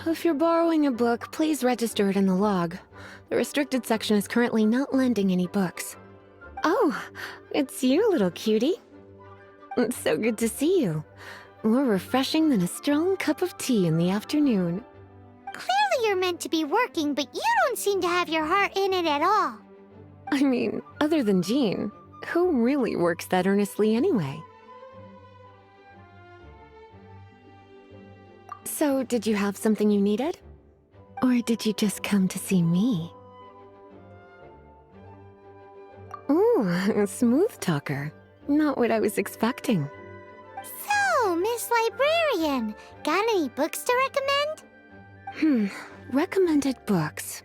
If you're borrowing a book, please register it in the log. The restricted section is currently not lending any books. Oh, it's you, little cutie. It's so good to see you. More refreshing than a strong cup of tea in the afternoon. Clearly you're meant to be working, but you don't seem to have your heart in it at all. I mean, other than Jean, who really works that earnestly anyway? So, did you have something you needed? Or did you just come to see me? Ooh, a smooth talker. Not what I was expecting. So, Miss Librarian, got any books to recommend? Recommended books.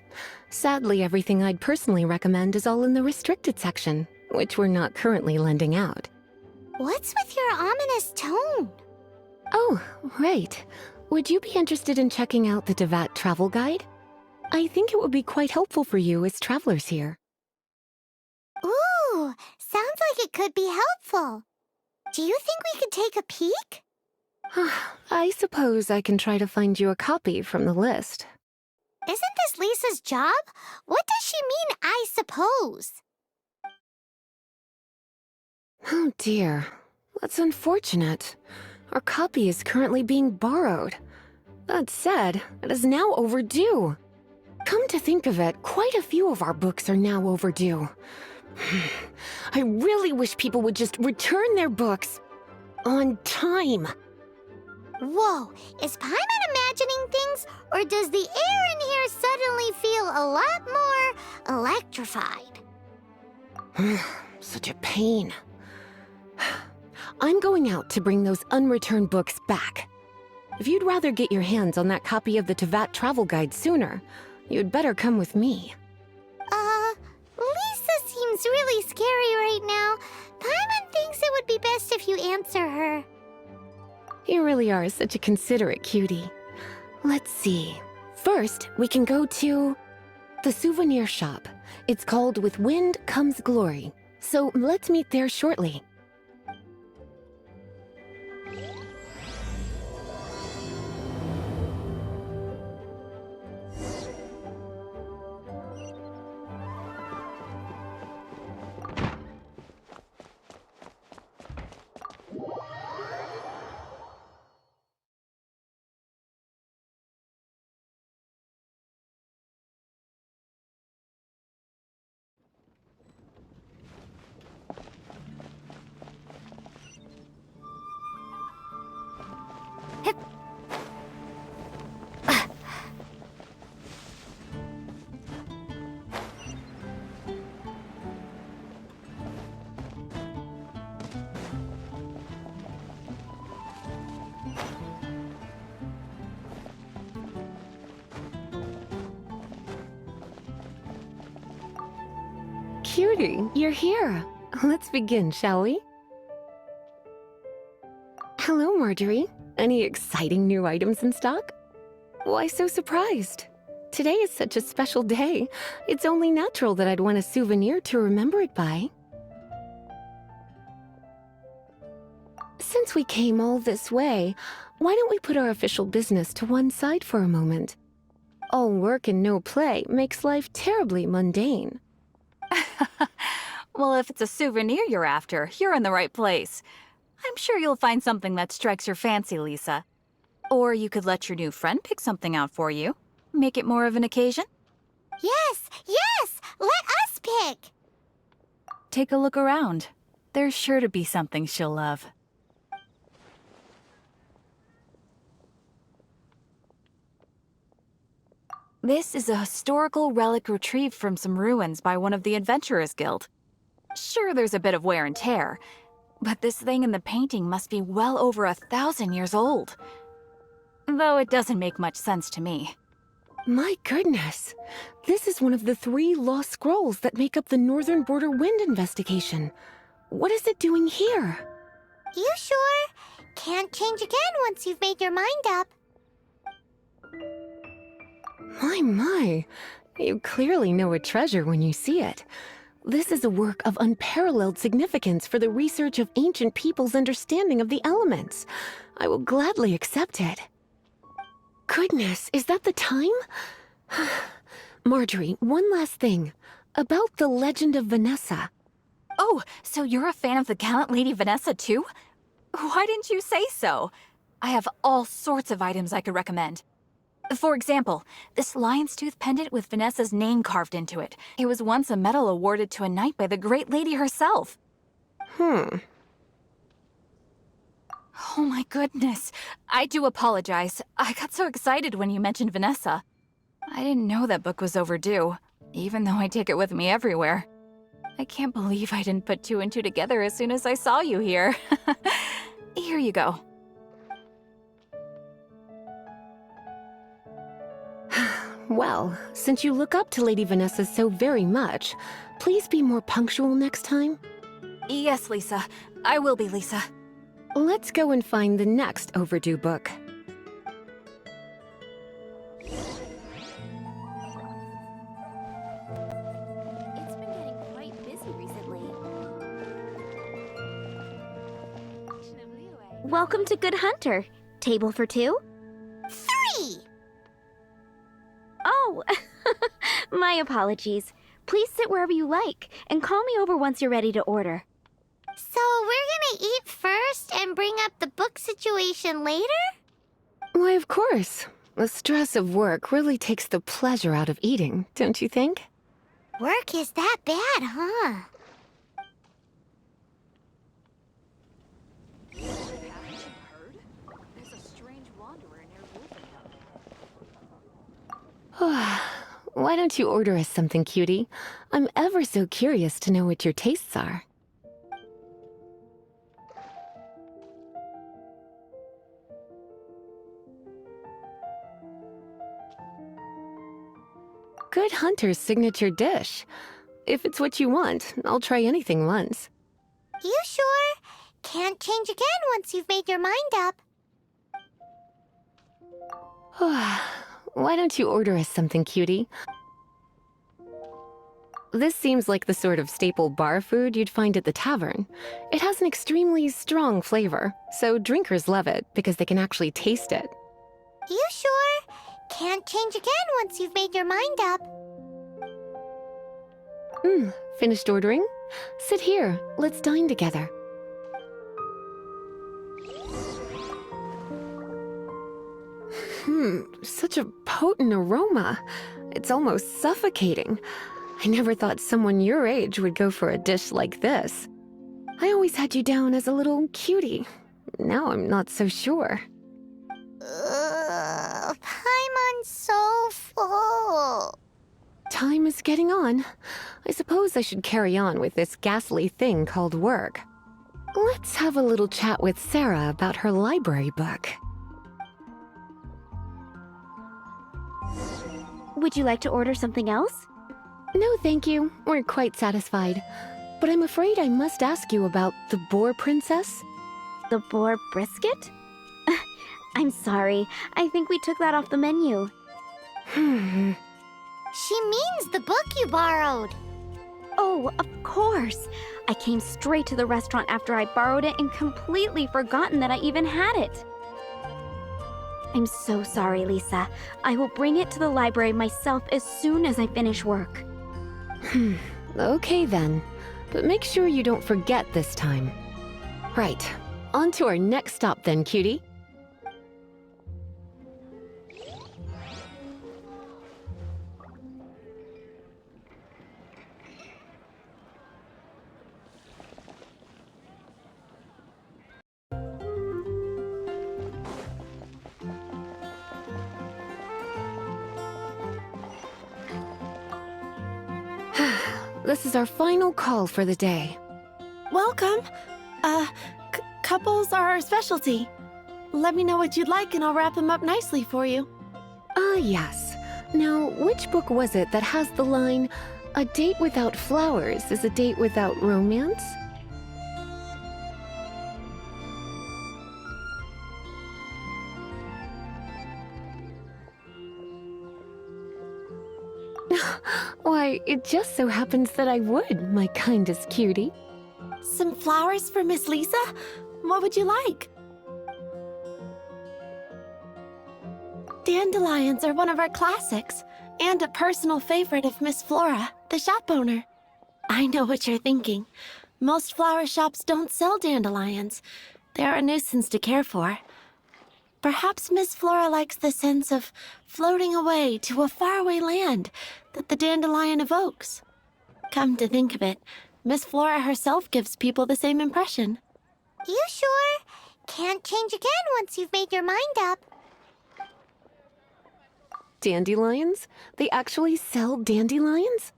Sadly, everything I'd personally recommend is all in the restricted section, which we're not currently lending out. What's with your ominous tone? Oh, right. Would you be interested in checking out the Devat travel guide? I think it would be quite helpful for you as travelers here. Ooh, sounds like it could be helpful. Do you think we could take a peek? I suppose I can try to find you a copy from the list. Isn't this Lisa's job? What does she mean, I suppose? Oh dear, that's unfortunate. Our copy is currently being borrowed. That said, it is now overdue. Come to think of it, quite a few of our books are now overdue. I really wish people would just return their books on time. Whoa, is Paimon imagining things, or does the air in here suddenly feel a lot more electrified? Such a pain. I'm going out to bring those unreturned books back. If you'd rather get your hands on that copy of the Tevat travel guide sooner, you'd better come with me. Lisa seems really scary right now. Paimon thinks it would be best if you answer her. You really are such a considerate cutie. Let's see. First, we can go to the souvenir shop. It's called With Wind Comes Glory. So let's meet there shortly. Cutie, you're here. Let's begin, shall we? Hello, Marjorie. Any exciting new items in stock? Why so surprised? Today is such a special day. It's only natural that I'd want a souvenir to remember it by. Since we came all this way, why don't we put our official business to one side for a moment? All work and no play makes life terribly mundane. Well, if it's a souvenir you're after, you're in the right place. I'm sure you'll find something that strikes your fancy, Lisa. Or you could let your new friend pick something out for you. Make it more of an occasion. Yes, yes! Let us pick! Take a look around. There's sure to be something she'll love. This is a historical relic retrieved from some ruins by one of the Adventurers Guild. Sure, there's a bit of wear and tear, but this thing in the painting must be well over 1,000 years old. Though it doesn't make much sense to me. My goodness! This is one of the 3 lost scrolls that make up the Northern Border Wind investigation. What is it doing here? You sure? Can't change again once you've made your mind up. My. You clearly know a treasure when you see it. This is a work of unparalleled significance for the research of ancient people's understanding of the elements. I will gladly accept it. goodness, is that the time? Marjorie, one last thing. About the legend of Vanessa. Oh, so you're a fan of the gallant Lady Vanessa too? Why didn't you say so? I have all sorts of items I could recommend. For example, this lion's tooth pendant with Vanessa's name carved into it. It was once a medal awarded to a knight by the great lady herself. Oh my goodness. I do apologize. I got so excited when you mentioned Vanessa. I didn't know that book was overdue, even though I take it with me everywhere. I can't believe I didn't put two and two together as soon as I saw you here. Here you go. Well, since you look up to Lady Vanessa so very much, please be more punctual next time. Yes, Lisa. I will be, Lisa. Let's go and find the next overdue book. It's been getting quite busy recently. Welcome to Good Hunter. Table for two? 3! Oh, my apologies. Please sit wherever you like, and call me over once you're ready to order. So we're gonna eat first and bring up the book situation later? Why, of course. The stress of work really takes the pleasure out of eating, don't you think? Work is that bad, huh? Why don't you order us something, cutie? I'm ever so curious to know what your tastes are. Good Hunter's signature dish. If it's what you want, I'll try anything once. You sure? Can't change again once you've made your mind up. Why don't you order us something, cutie? This seems like the sort of staple bar food you'd find at the tavern. It has an extremely strong flavor, so drinkers love it because they can actually taste it. You sure? Can't change again once you've made your mind up. Finished ordering? Sit here, let's dine together. Such a potent aroma. It's almost suffocating. I never thought someone your age would go for a dish like this. I always had you down as a little cutie. Now I'm not so sure. Paimon's so full. Time is getting on. I suppose I should carry on with this ghastly thing called work. Let's have a little chat with Sarah about her library book. Would you like to order something else? No, thank you. We're quite satisfied. But I'm afraid I must ask you about the Boar Princess. The boar brisket? I'm sorry. I think we took that off the menu. She means the book you borrowed. Oh, of course. I came straight to the restaurant after I borrowed it and completely forgotten that I even had it. I'm so sorry, Lisa. I will bring it to the library myself as soon as I finish work. Okay then. But make sure you don't forget this time. Right. On to our next stop then, cutie. This is our final call for the day. Welcome. Couples are our specialty. Let me know what you'd like and I'll wrap them up nicely for you. Yes. Now, which book was it that has the line, "A date without flowers is a date without romance"? Why, it just so happens that I would, my kindest cutie. Some flowers for Miss Lisa? What would you like? Dandelions are one of our classics, and a personal favorite of Miss Flora, the shop owner. I know what you're thinking. Most flower shops don't sell dandelions. They're a nuisance to care for. Perhaps Miss Flora likes the sense of floating away to a faraway land that the dandelion evokes. Come to think of it, Miss Flora herself gives people the same impression. You sure? Can't change again once you've made your mind up. Dandelions? They actually sell dandelions?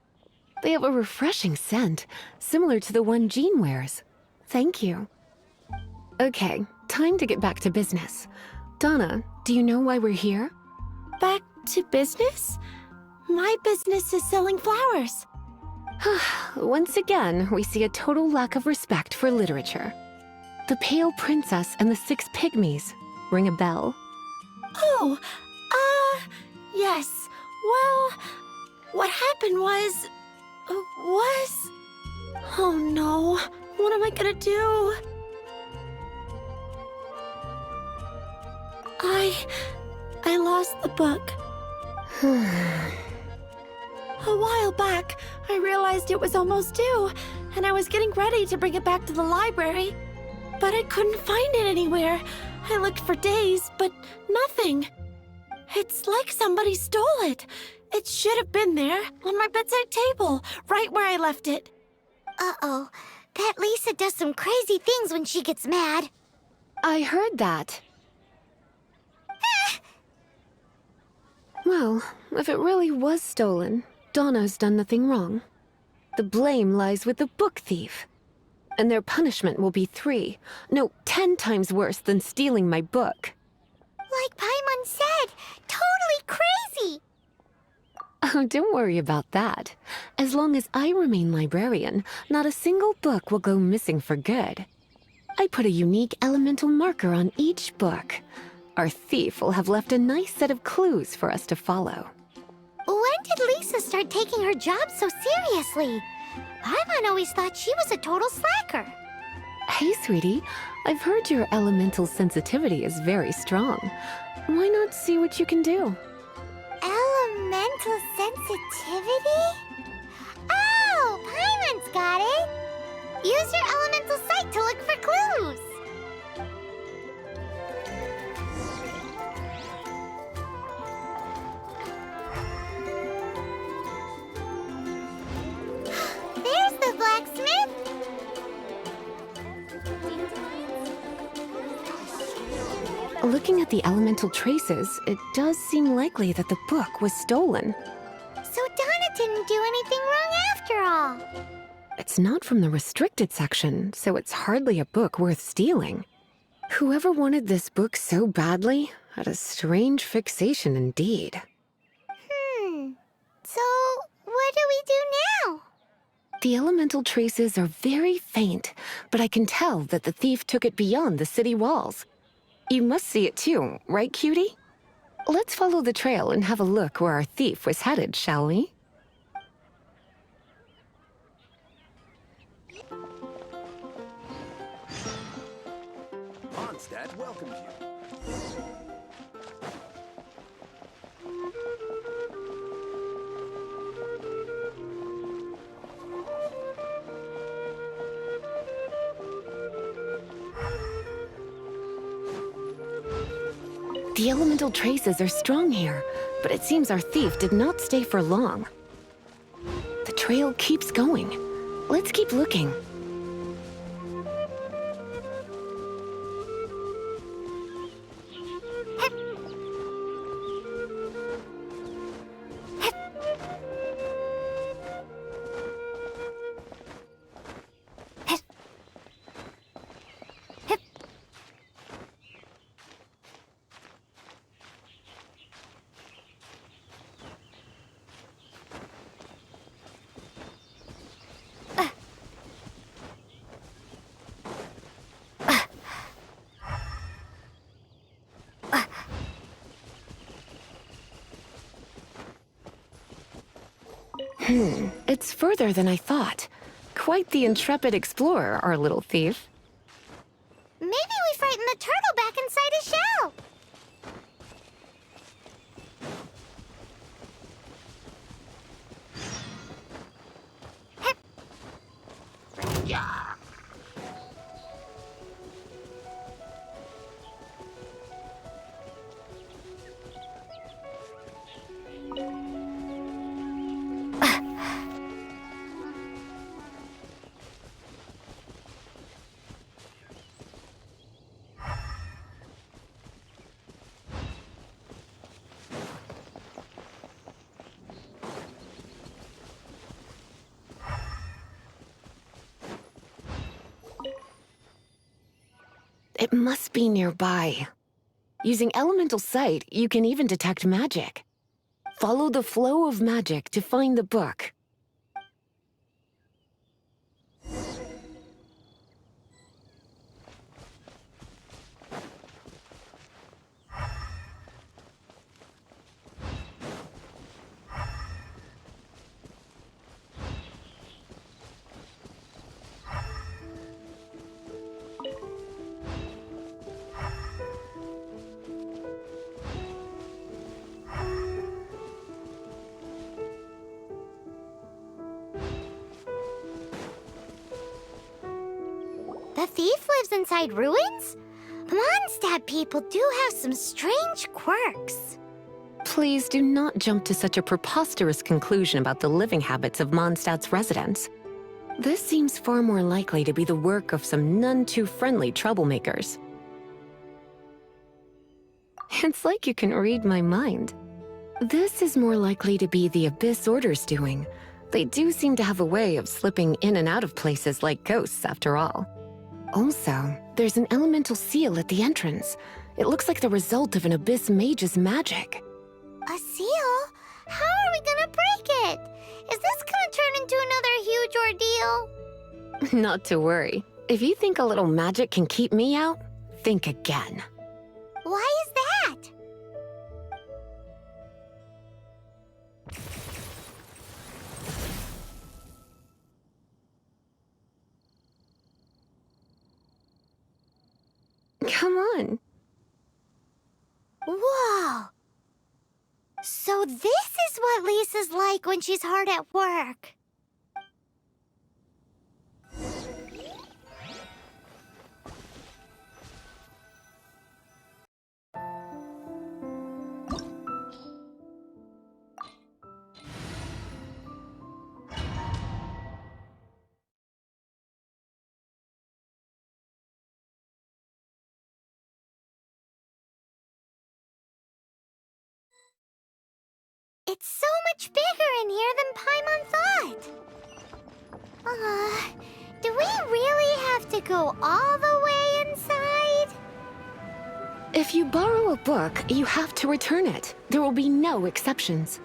They have a refreshing scent, similar to the one Jean wears. Thank you. Okay, time to get back to business. Donna, do you know why we're here? Back to business? My business is selling flowers. Once again, we see a total lack of respect for literature. The Pale Princess and the Six Pygmies. Ring a bell? Oh, yes. Well, what happened was... Oh no, what am I gonna do? I lost the book. A while back, I realized it was almost due, and I was getting ready to bring it back to the library. But I couldn't find it anywhere. I looked for days, but nothing. It's like somebody stole it. It should have been there, on my bedside table, right where I left it. Uh-oh. That Lisa does some crazy things when she gets mad. I heard that. Well, if it really was stolen, Donna's done nothing wrong. The blame lies with the book thief. And their punishment will be 10 times worse than stealing my book. Like Paimon said, totally crazy. Oh, don't worry about that. As long as I remain librarian, not a single book will go missing for good. I put a unique elemental marker on each book. Our thief will have left a nice set of clues for us to follow. When did Lisa start taking her job so seriously? Paimon always thought she was a total slacker. Hey, sweetie, I've heard your elemental sensitivity is very strong. Why not see what you can do? Elemental sensitivity? Oh, Paimon's got it! Use your elemental sight to look for clues! There's the blacksmith! Looking at the elemental traces, it does seem likely that the book was stolen. So Donna didn't do anything wrong after all. It's not from the restricted section, so it's hardly a book worth stealing. Whoever wanted this book so badly had a strange fixation indeed. So what do we do now? The elemental traces are very faint, but I can tell that the thief took it beyond the city walls. You must see it too, right, cutie? Let's follow the trail and have a look where our thief was headed, shall we? Mondstadt welcomes you. The elemental traces are strong here, but it seems our thief did not stay for long. The trail keeps going. Let's keep looking. It's further than I thought. Quite the intrepid explorer, our little thief. Maybe we frightened the turtle back inside his shell. It must be nearby. Using elemental sight, you can even detect magic. Follow the flow of magic to find the book. The thief lives inside ruins? The Mondstadt people do have some strange quirks. Please do not jump to such a preposterous conclusion about the living habits of Mondstadt's residents. This seems far more likely to be the work of some none-too-friendly troublemakers. It's like you can read my mind. This is more likely to be the Abyss Order's doing. They do seem to have a way of slipping in and out of places like ghosts, after all. Also, there's an elemental seal at the entrance. It looks like the result of an Abyss mage's magic. A seal? How are we gonna break it? Is this gonna turn into another huge ordeal? Not to worry. If you think a little magic can keep me out, think again. Why is that? Come on. Whoa! So this is what Lisa's like when she's hard at work. It's so much bigger in here than Paimon thought. Do we really have to go all the way inside? If you borrow a book, you have to return it. There will be no exceptions.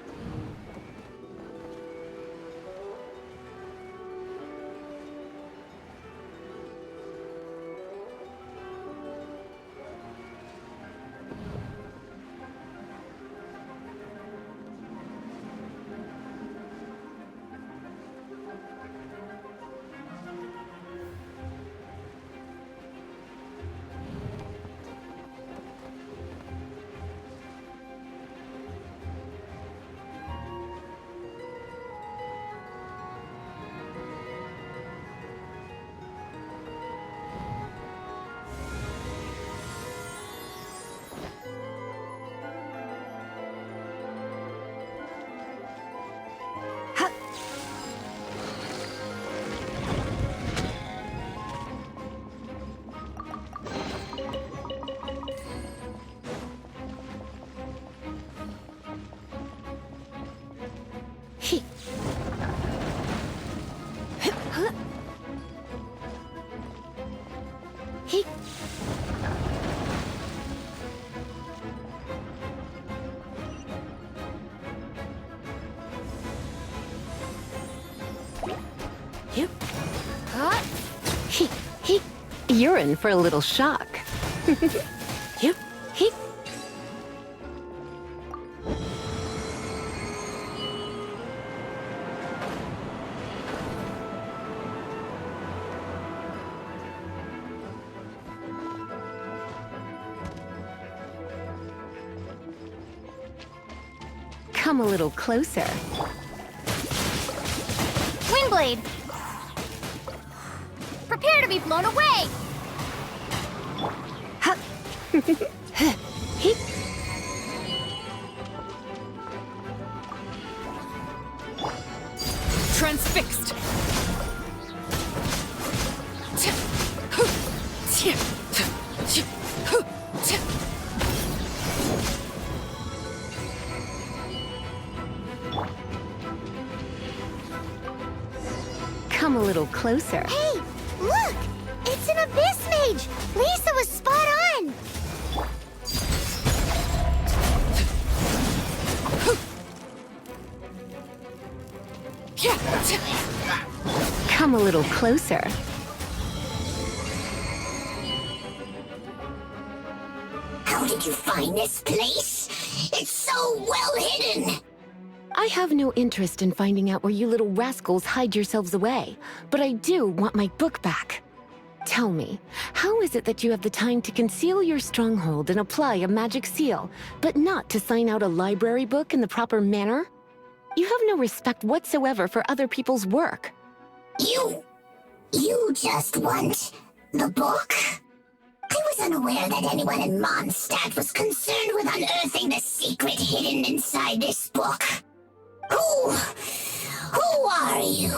You're in for a little shock. Come a little closer. Windblade! Prepare to be blown away! Transfixed. Come a little closer. Hey, look! It's an Abyss page! Lisa was spot on! Come a little closer. How did you find this place? It's so well hidden! I have no interest in finding out where you little rascals hide yourselves away, but I do want my book back. Tell me, how is it that you have the time to conceal your stronghold and apply a magic seal, but not to sign out a library book in the proper manner? You have no respect whatsoever for other people's work. You just want the book? I was unaware that anyone in Mondstadt was concerned with unearthing the secret hidden inside this book. Who are you?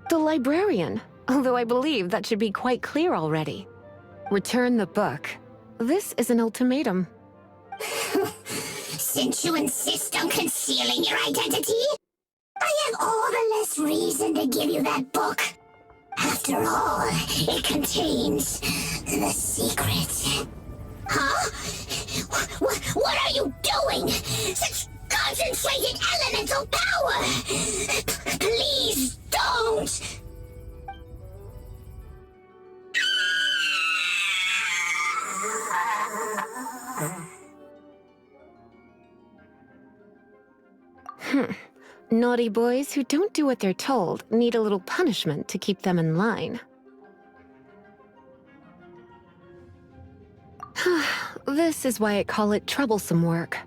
The librarian, although I believe that should be quite clear already. Return the book. This is an ultimatum. Since you insist on concealing your identity, I have all the less reason to give you that book. After all, it contains the secret. Huh? What are you doing? Such concentrated elemental power! Please don't! Naughty boys who don't do what they're told need a little punishment to keep them in line. This is why I call it troublesome work.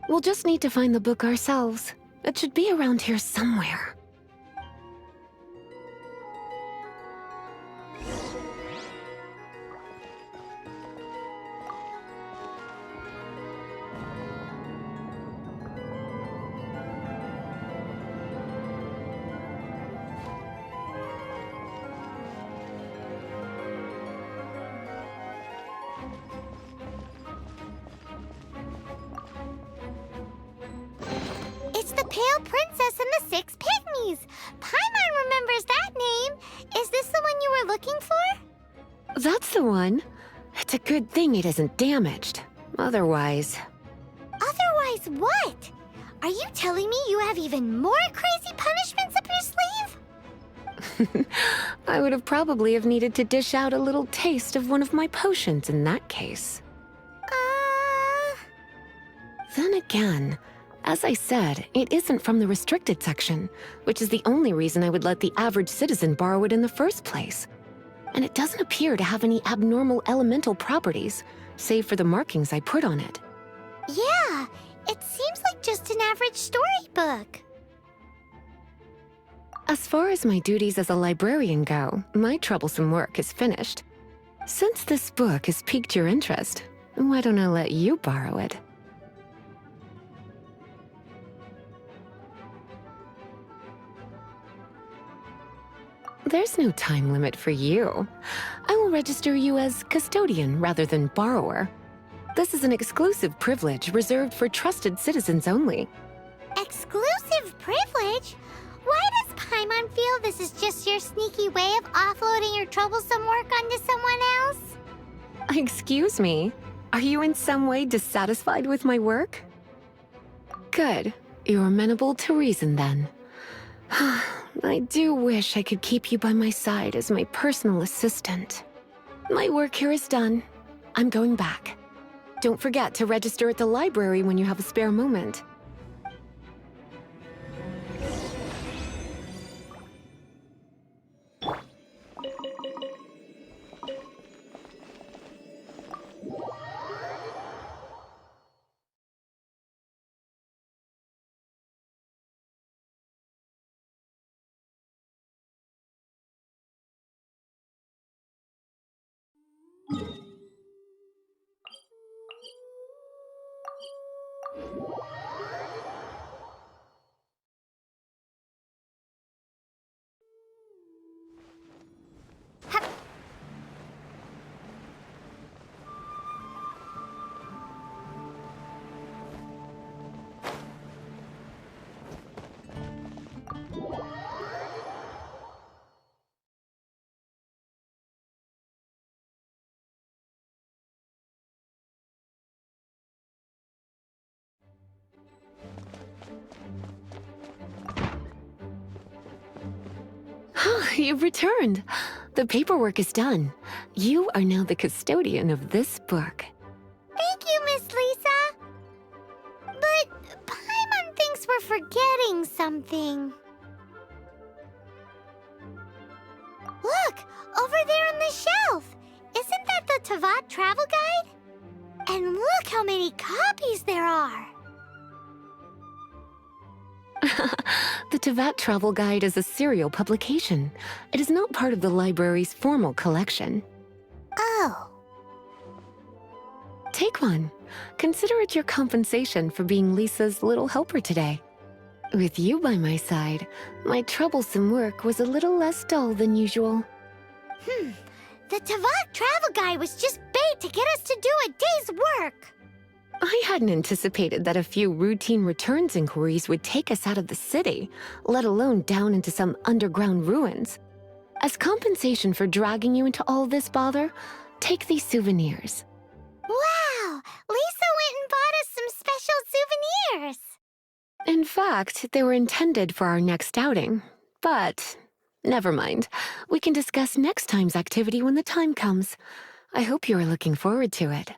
We'll just need to find the book ourselves. It should be around here somewhere. It's the Pale Princess and the Six Pygmies! Paimon remembers that name! Is this the one you were looking for? That's the one. It's a good thing it isn't damaged. Otherwise... Otherwise what? Are you telling me you have even more crazy punishments up your sleeve? I would have probably have needed to dish out a little taste of one of my potions in that case. Then again, as I said, it isn't from the restricted section, which is the only reason I would let the average citizen borrow it in the first place. And it doesn't appear to have any abnormal elemental properties, save for the markings I put on it. Yeah, it seems like just an average storybook. As far as my duties as a librarian go, my troublesome work is finished. Since this book has piqued your interest, why don't I let you borrow it? There's no time limit for you. I will register you as custodian rather than borrower. This is an exclusive privilege reserved for trusted citizens only. Exclusive privilege? Why does Paimon feel this is just your sneaky way of offloading your troublesome work onto someone else? Excuse me, are you in some way dissatisfied with my work? Good, you're amenable to reason then. I do wish I could keep you by my side as my personal assistant. My work here is done. I'm going back. Don't forget to register at the library when you have a spare moment. You've returned. The paperwork is done. You are now the custodian of this book. Thank you, Miss Lisa. But Paimon thinks we're forgetting something. Look, over there on the shelf. Isn't that the Tavat travel guide? And look how many copies there are. The Tavat Travel Guide is a serial publication. It is not part of the library's formal collection. Oh. Take one. Consider it your compensation for being Lisa's little helper today. With you by my side, my troublesome work was a little less dull than usual. The Tavat travel guide was just bait to get us to do a day's work. I hadn't anticipated that a few routine returns inquiries would take us out of the city, let alone down into some underground ruins. As compensation for dragging you into all this bother, take these souvenirs. Wow! Lisa went and bought us some special souvenirs. In fact, they were intended for our next outing. But never mind. We can discuss next time's activity when the time comes. I hope you are looking forward to it.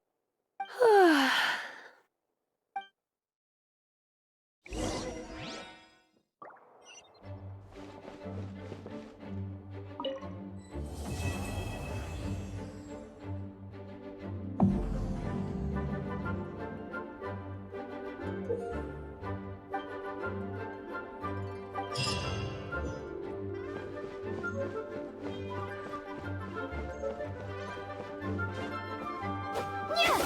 Yeah.